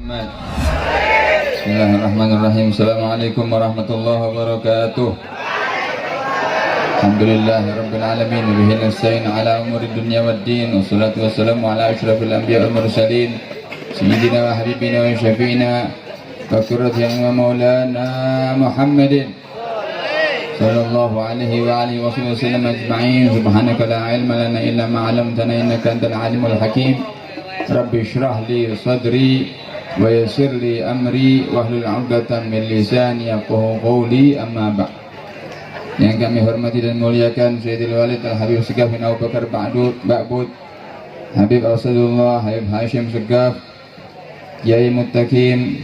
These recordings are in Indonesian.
Muhammad. Bismillahirrahmanirrahim. Assalamualaikum warahmatullahi wabarakatuh. Alhamdulillahirabbil alamin wa bihi nasta'in ala umurid dunya waddin. Wassalatu wassalamu ala asyrafil anbiya'i wal mursalin sayyidina wa habibina wa syafi'ina wa qurratina wa maulana Muhammadin sallallahu alaihi wa alihi wa sallam ajma'in. Subhanaka la ilma lana illa ma 'allamtana innaka antal alimul hakim. Rabbi shrah li sadri wa yassir li amri wahlul 'uqdatam min lisani yafqahu qawli, amma ba'd. Yang kami hormati dan muliakan Sayyidil Walid Al-Habib Segaf bin Abu Bakar Ba'bud, Habib Al-Sadullah, Habib Hashim Segaf, Kiai Muttaqin,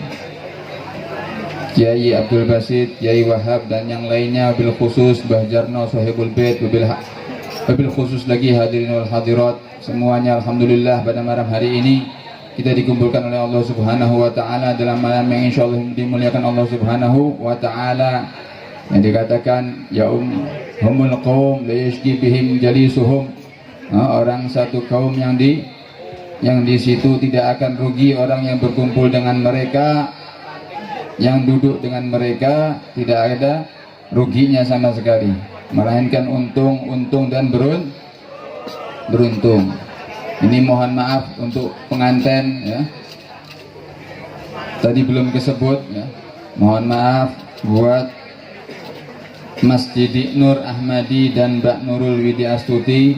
Kiai Abdul Basit, Kiai Wahab, dan yang lainnya, bil khusus Mbah Jarno Sohibul Bait, bil khusus lagi hadirin wal hadirat semuanya. Alhamdulillah pada malam hari ini kita dikumpulkan oleh Allah Subhanahu wa taala dalam malam yang insyaallah dimuliakan Allah Subhanahu wa taala, yang dikatakan humul qaum la yashki bihim jalisuhum, orang satu kaum yang di situ tidak akan rugi orang yang berkumpul dengan mereka, yang duduk dengan mereka tidak ada ruginya sama sekali, melainkan untung dan beruntung. Ini mohon maaf untuk pengantin ya, tadi belum disebut ya. Mohon maaf buat Mas Didi Nur Ahmadi dan Mbak Nurul Widiastuti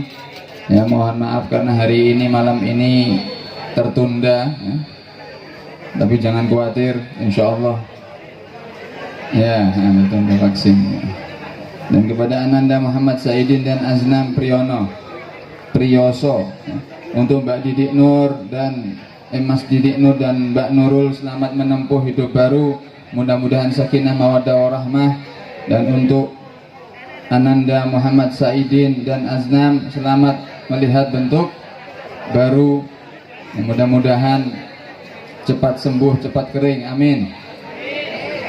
ya, mohon maaf karena hari ini malam ini tertunda ya. Tapi jangan khawatir, insya Allah ya, tunda vaksin ya. Dan kepada Ananda Muhammad Saidin dan Aznam Priyoso ya, untuk Mbak Didi Nur dan Mas Didi Nur dan Mbak Nurul selamat menempuh hidup baru, mudah-mudahan sakinah mawaddah warahmah. Dan untuk Ananda Muhammad Saidin dan Aznam selamat melihat bentuk baru, mudah-mudahan cepat sembuh, cepat kering, amin.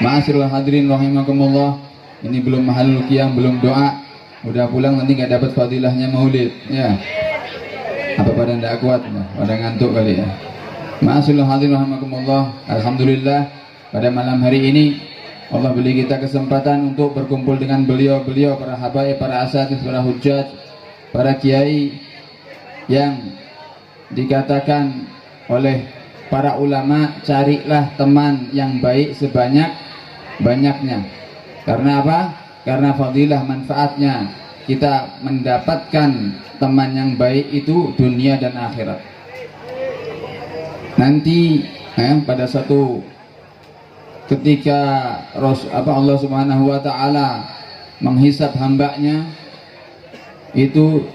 Ma'asyiral hadirin rahimakumullah, ini belum mahalul qiyam, belum doa, udah pulang nanti nggak dapat fadilahnya maulid ya. Apa pada ndak kuat, pada ngantuk kali ya. Ma'asyiral hadirin rahimakumullah, alhamdulillah pada malam hari ini Allah beri kita kesempatan untuk berkumpul dengan beliau-beliau, para habaib, para asatidz, para hujjaj, para kiai yang dikatakan oleh para ulama, carilah teman yang baik sebanyak-banyaknya. Karena apa? Karena fadilah manfaatnya kita mendapatkan teman yang baik itu dunia dan akhirat. Nanti pada satu ketika Allah Subhanahu wa taala menghisab hambanya, itu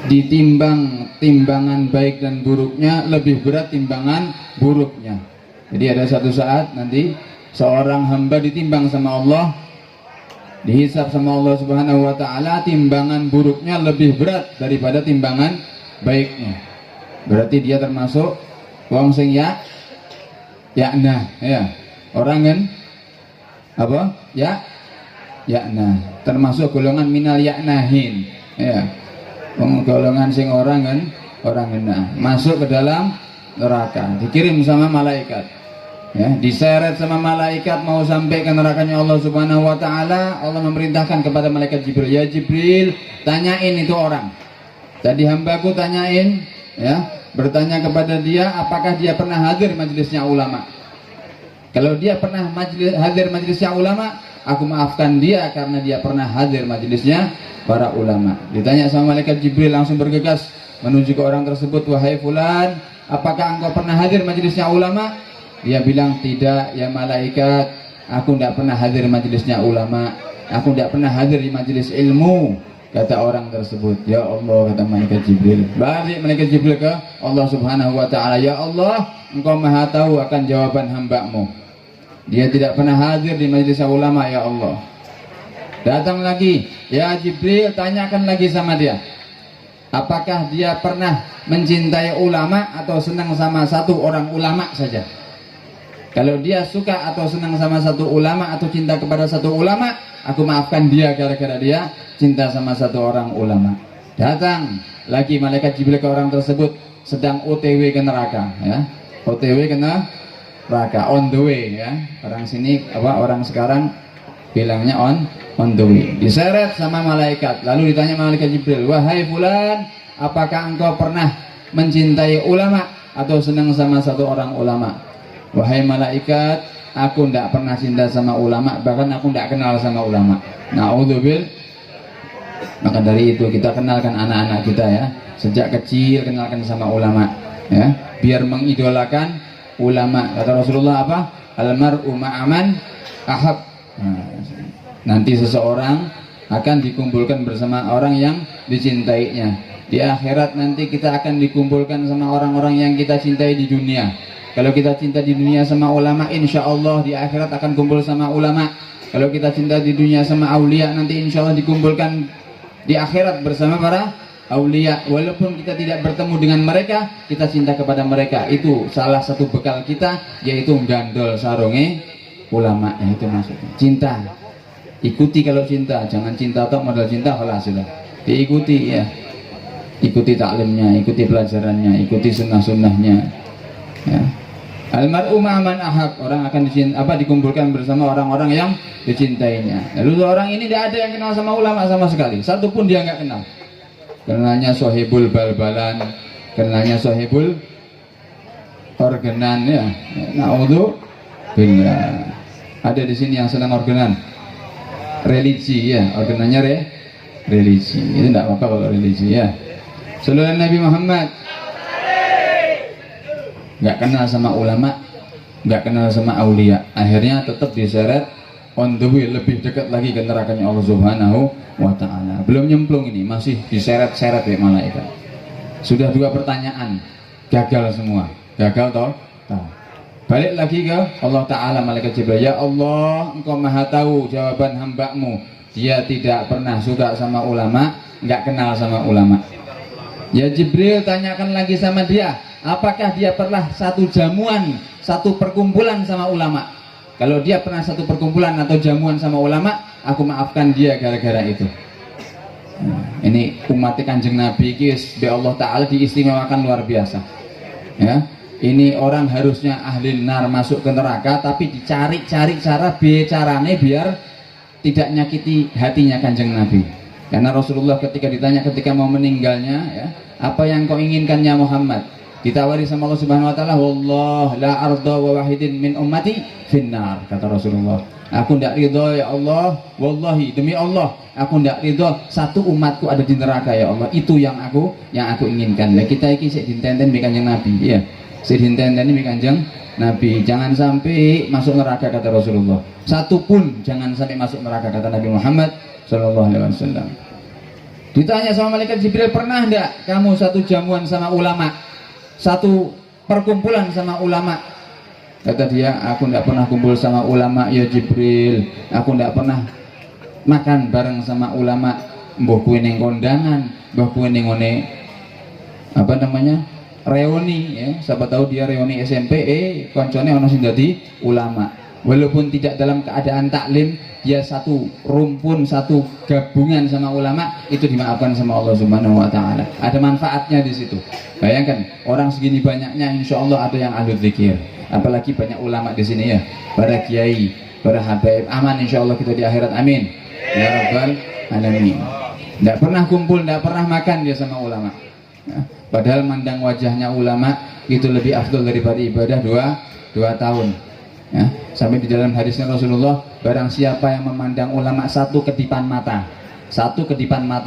ditimbang timbangan baik dan buruknya, lebih berat timbangan buruknya. Jadi ada satu saat nanti seorang hamba ditimbang sama Allah, dihisab sama Allah Subhanahu wa taala, timbangan buruknya lebih berat daripada timbangan baiknya. Berarti dia termasuk wong sing yakna ya, orang kan apa yakna, termasuk golongan minal yaknahin ya, golongan sing orang kena masuk ke dalam neraka, dikirim sama malaikat ya, diseret sama malaikat mau sampai ke nerakanya Allah Subhanahu wa taala. Allah memerintahkan kepada malaikat Jibril, ya Jibril, tanyain itu orang tadi hambaku, tanyain ya, bertanya kepada dia apakah dia pernah hadir majelisnya ulama. Kalau dia pernah hadir majelisnya ulama, aku maafkan dia karena dia pernah hadir majelisnya para ulama. Ditanya sama malaikat Jibril, langsung bergegas menuju ke orang tersebut, wahai fulan, apakah engkau pernah hadir majelisnya ulama? Dia bilang, tidak ya malaikat, aku tidak pernah hadir majelisnya ulama, aku tidak pernah hadir di majelis ilmu. Kata orang tersebut, ya Allah, kata malaikat Jibril, balik malaikat Jibril ke Allah Subhanahu wa taala, ya Allah, engkau maha tahu akan jawaban hamba-Mu. Dia tidak pernah hadir di majelis ulama, ya Allah. Datang lagi, ya Jibril, tanyakan lagi sama dia, apakah dia pernah mencintai ulama atau senang sama satu orang ulama saja. Kalau dia suka atau senang sama satu ulama atau cinta kepada satu ulama, aku maafkan dia gara-gara dia cinta sama satu orang ulama. Datang lagi malaikat Jibril ke orang tersebut, sedang OTW ke neraka ya. OTW kena neraka, on the way ya. Orang sini orang sekarang bilangnya on the way. Diseret sama malaikat, lalu ditanya malaikat Jibril, wahai fulan, apakah engkau pernah mencintai ulama atau senang sama satu orang ulama? Wahai malaikat, aku tidak pernah cinta sama ulama, bahkan aku tidak kenal sama ulama. Na'udzubillah. Maka dari itu kita kenalkan anak-anak kita ya, sejak kecil kenalkan sama ulama ya, biar mengidolakan ulama. Kata Rasulullah apa? Almar'u ma'aman ahab. Nanti seseorang akan dikumpulkan bersama orang yang dicintainya. Di akhirat nanti kita akan dikumpulkan sama orang-orang yang kita cintai di dunia. Kalau kita cinta di dunia sama ulama, insya Allah di akhirat akan kumpul sama ulama. Kalau kita cinta di dunia sama aulia, nanti insya Allah dikumpulkan di akhirat bersama para aulia. Walaupun kita tidak bertemu dengan mereka, kita cinta kepada mereka. Itu salah satu bekal kita, yaitu gandol sarunge ulama. Itu maksudnya cinta. Ikuti kalau cinta, jangan cinta atau modal cinta kalau sudah diikuti ya. Ikuti taklimnya, ikuti pelajarannya, ikuti sunnah-sunnahnya ya. Almar'u ma'aman ahab, orang akan dikumpulkan bersama orang-orang yang dicintainya. Lalu orang ini tidak ada yang kenal sama ulama sama sekali, satu pun dia nggak kenal. Kenalnya sohibul bal-balan, kenalnya sohibul organan ya. Na'udzubillah. Ada di sini yang senang organan, religi ya, organannya religi. Itu tidak apa-apa kalau religi ya. Sallallahu Nabi Muhammad. Nggak kenal sama ulama, nggak kenal sama aulia, akhirnya tetap diseret on the way, lebih dekat lagi ke nerakanya Allah Subhanahu wa Ta'ala. Belum nyemplung ini, masih diseret-seret ya malaikat. Sudah 2 pertanyaan, gagal semua. Gagal toh? Balik lagi ke Allah Ta'ala, malaikat Jibril, ya Allah, engkau maha tahu jawaban hamba-Mu. Dia tidak pernah suka sama ulama, nggak kenal sama ulama. Ya Jibril, tanyakan lagi sama dia, apakah dia pernah satu jamuan, satu perkumpulan sama ulama? Kalau dia pernah satu perkumpulan atau jamuan sama ulama, aku maafkan dia gara-gara itu. Ini umat Kanjeng Nabi be Allah Ta'ala diistimewakan luar biasa ya. Ini orang harusnya ahli nar, masuk ke neraka, tapi dicari-cari cara carane biar tidak nyakiti hatinya Kanjeng Nabi. Karena Rasulullah ketika ditanya ketika mau meninggalnya ya, apa yang kau inginkan ya Muhammad? Ditawari sama Allah Subhanahu wa Ta'ala, wallah la arda wa wahidin min ummati finnar, kata Rasulullah. Aku tidak ridho ya Allah, wallahi demi Allah, aku tidak ridho satu umatku ada di neraka ya Allah. Itu yang aku inginkan. Lah kita iki sik ditenten mbek Kanjeng Nabi ya. Sik ditenten mbek Kanjeng Nabi, jangan sampai masuk neraka kata Rasulullah. Satu pun jangan sampai masuk neraka kata Nabi Muhammad sallallahu alaihi wasallam. Ditanya sama malaikat Jibril, pernah enggak kamu satu jamuan sama ulama, satu perkumpulan sama ulama? Kata dia, aku enggak pernah kumpul sama ulama ya Jibril. Aku enggak pernah makan bareng sama ulama. Mbah kuwi ning kondangan, mbah kuwi ning ngene reuni ya. Siapa tahu dia reuni SMP, koncone ono sing dadi ulama. Walaupun tidak dalam keadaan taklim, dia satu rumpun, satu gabungan sama ulama, itu dimaafkan sama Allah Subhanahu wa Ta'ala. Ada manfaatnya di situ. Bayangkan, orang segini banyaknya, insya Allah ada yang ahli dzikir. Apalagi banyak ulama di sini ya, para kiai, para habaib. Aman insya Allah kita di akhirat, amin ya rabbal alamin. Tidak pernah kumpul, tidak pernah makan dia sama ulama ya. Padahal mandang wajahnya ulama itu lebih afdol daripada ibadah 2 tahun ya. Sampai di dalam hadisnya Rasulullah, barang siapa yang memandang ulama satu kedipan mata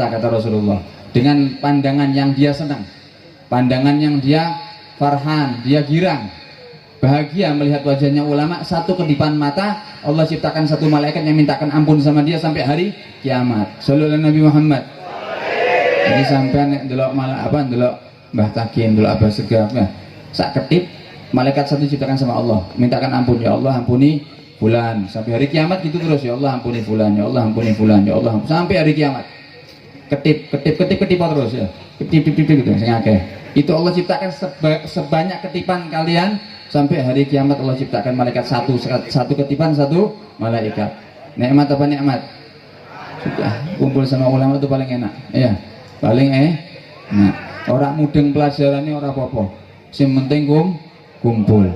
kata Rasulullah, dengan pandangan yang dia senang, pandangan yang dia farhan, dia girang, bahagia melihat wajahnya ulama, satu kedipan mata, Allah ciptakan satu malaikat yang mintakan ampun sama dia sampai hari kiamat. Sallallahu Nabi Muhammad. Jadi sampai ndelok Mbah Takin, ndelok Abah Segaf ya, sak ketip malaikat satu diciptakan sama Allah, mintakan ampun, ya Allah ampuni fulan, sampai hari kiamat gitu terus, ya Allah ampuni fulan, ya Allah ampuni fulan, ya Allah ampuni, sampai hari kiamat. Ketip terus ya, ketip gitu sing akeh. Itu Allah ciptakan sebanyak ketipan kalian sampai hari kiamat. Allah ciptakan malaikat satu ketipan satu malaikat. Nikmat apa nikmat? Sudah kumpul sama ulama itu paling enak ya, paling nah orang mudeng pelajarannya orang apa-apa, yang penting kumpul.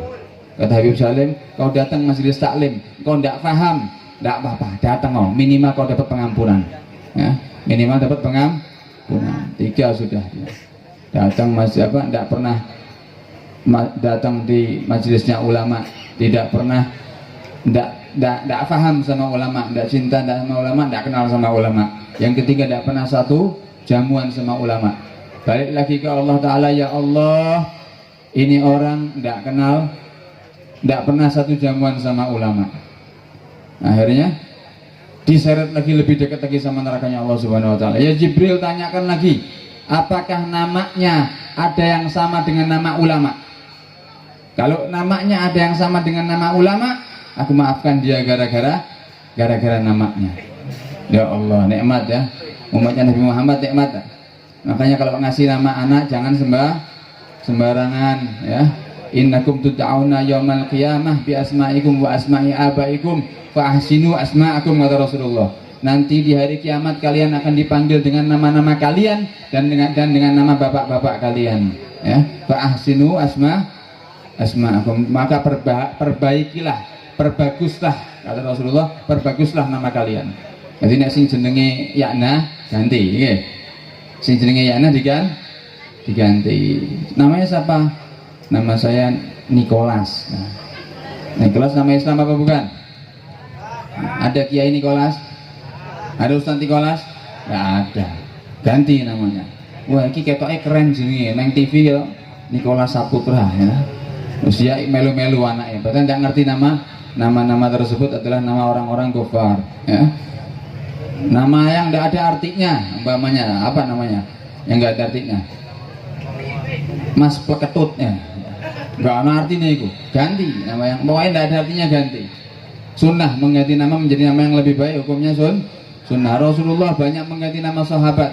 Kata Habib Salim, kau datang majelis taklim, kau tidak paham, tidak apa-apa, datang kau, minimal kau dapat pengampunan, ya, minimal dapat pengampunan. 3 sudah. Datang masih apa? Tidak pernah datang di majelisnya ulama, tidak pernah, tidak paham sama ulama, tidak cinta sama ulama, tidak kenal sama ulama. Yang ketiga, tidak pernah satu jamuan sama ulama. Balik lagi ke Allah Ta'ala, ya Allah, ini orang tidak kenal, tidak pernah satu jamuan sama ulama. Akhirnya diseret lagi, lebih dekat lagi sama nerakanya Allah Subhanahu Wa Ta'ala. Ya Jibril, tanyakan lagi, apakah namanya ada yang sama dengan nama ulama? Kalau namanya ada yang sama dengan nama ulama, aku maafkan dia gara-gara namanya. Ya Allah, nikmat ya. Umatnya Nabi Muhammad nikmat ya? Makanya kalau ngasih nama anak jangan sembarangan ya. Innakum tud'auna yaumal qiyamah bi asma'ikum wa asma'i abaikum fa ahsinu asma'akum, kata Rasulullah. Nanti di hari kiamat kalian akan dipanggil dengan nama-nama kalian dan dengan nama bapak-bapak kalian ya. Fa ahsinu asma'akum, maka perbaikilah, perbaguslah, kata Rasulullah, perbaguslah nama kalian. Jadi nek sing jenenge Yakna ganti nggih. Sing jenenge Yakna diganti. Namanya siapa? Nama saya Nicholas. Nicholas nama Islam apa bukan? Ada Kiai Nicholas? Ada Ustaz Nicholas? Nggak ada. Ganti namanya. Wah, ini ketoknya keren jenenge nang TV ya. Nicholas Saputra ya. Usia melu-melu anaknya. Padahal nggak ngerti nama tersebut adalah nama orang-orang kufar ya. Nama yang nggak ada artinya, umpamanya apa namanya? Yang nggak ada artinya. Mas Pleketutnya. Nggak ada artinya itu, ganti nama yang pokoknya tidak ada artinya, ganti. Sunnah mengganti nama menjadi nama yang lebih baik, hukumnya sunnah. Rasulullah banyak mengganti nama sahabat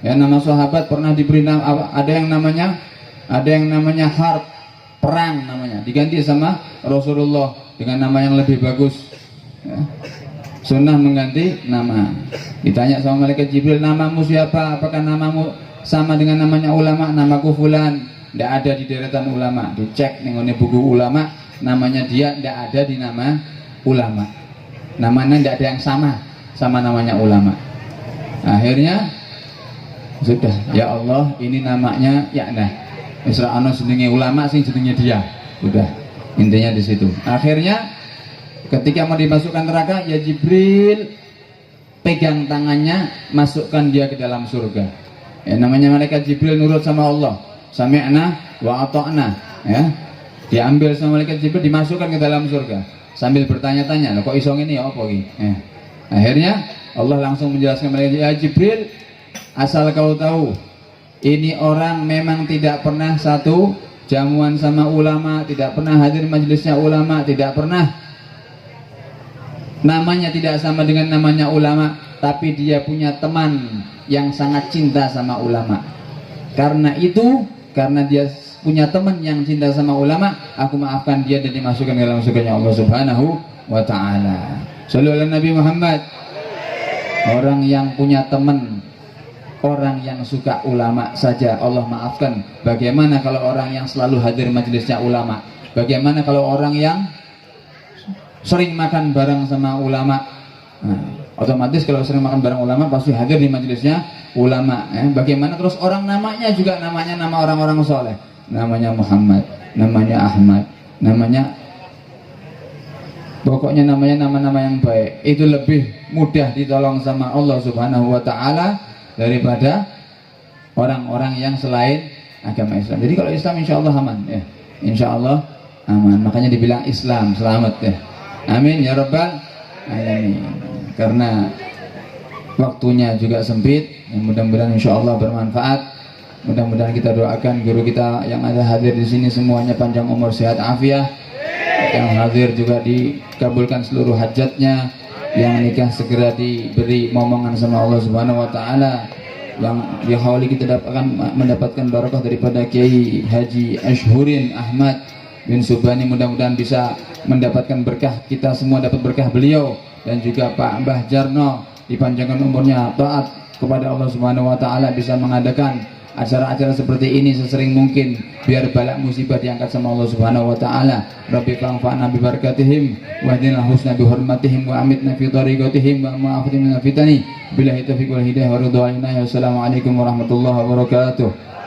ya. Nama sahabat pernah diberi nama, ada yang namanya harb, perang namanya, diganti sama Rasulullah dengan nama yang lebih bagus ya. Sunnah mengganti nama. Ditanya sama malaikat Jibril, namamu siapa? Apakah namamu sama dengan namanya ulama? Namaku fulan. Tidak ada di deretan ulama. Dicek nih buku ulama, namanya dia tidak ada di nama ulama. Namanya tidak ada yang sama namanya ulama. Akhirnya sudah, ya Allah, ini namanya Yakna. Isra ana jenenge ulama, sing jenenge dia. Sudah, intinya di situ. Akhirnya ketika mau dimasukkan neraka, ya Jibril pegang tangannya, masukkan dia ke dalam surga. Ya, namanya malaikat Jibril nurut sama Allah. Sami'na wa ata'na ya. Diambil sama malaikat Jibril, dimasukkan ke dalam surga sambil bertanya-tanya, kok iso ngene ya apa iki? Akhirnya Allah langsung menjelaskan malaikat, ya Jibril, asal kau tahu, ini orang memang tidak pernah satu jamuan sama ulama, tidak pernah hadir majelisnya ulama, tidak pernah namanya tidak sama dengan namanya ulama, tapi dia punya teman yang sangat cinta sama ulama. Karena itu, karena dia punya teman yang cinta sama ulama, aku maafkan dia dan dimasukkan ke dalam surganya Allah Subhanahu wa Ta'ala. Sallallahu alaihi Nabi Muhammad. Orang yang punya teman, orang yang suka ulama saja Allah maafkan. Bagaimana kalau orang yang selalu hadir majelisnya ulama? Bagaimana kalau orang yang sering makan bareng sama ulama? Otomatis kalau sering makan bareng ulama pasti hadir di majelisnya ulama ya. Bagaimana terus orang namanya juga namanya nama orang-orang soleh, namanya Muhammad, namanya Ahmad, namanya, pokoknya namanya nama-nama yang baik. Itu lebih mudah ditolong sama Allah Subhanahu wa Ta'ala daripada orang-orang yang selain agama Islam. Jadi kalau Islam insya Allah aman ya, insya Allah aman. Makanya dibilang Islam selamat ya. Amin ya Rabbal Alamin. Karena waktunya juga sempit, mudah-mudahan insya Allah bermanfaat. Mudah-mudahan kita doakan guru kita yang ada hadir di sini semuanya panjang umur, sehat afiah. Yang hadir juga dikabulkan seluruh hajatnya. Yang nikah segera diberi momongan sama Allah Subhanahu wa Ta'ala. Yang di hauli kita mendapatkan barakah daripada Kiai Haji Ashhurin Ahmad bin Subani. Mudah-mudahan bisa mendapatkan berkah, kita semua dapat berkah beliau. Dan juga Pak Mbah Jarno dipanjangkan umurnya, taat kepada Allah Subhanahu wa Ta'ala, bisa mengadakan acara-acara seperti ini sesering mungkin, biar balak musibah diangkat sama Allah Subhanahu wa taala. Rabbi fa'fa'na bi barakatihim wa hdina husna bi hurmatihim wa amitna fi tariqatihim wa ma'afina min fitani billahi taufiq wal hidayah wa ridha. Wassalamualaikum warahmatullahi wabarakatuh.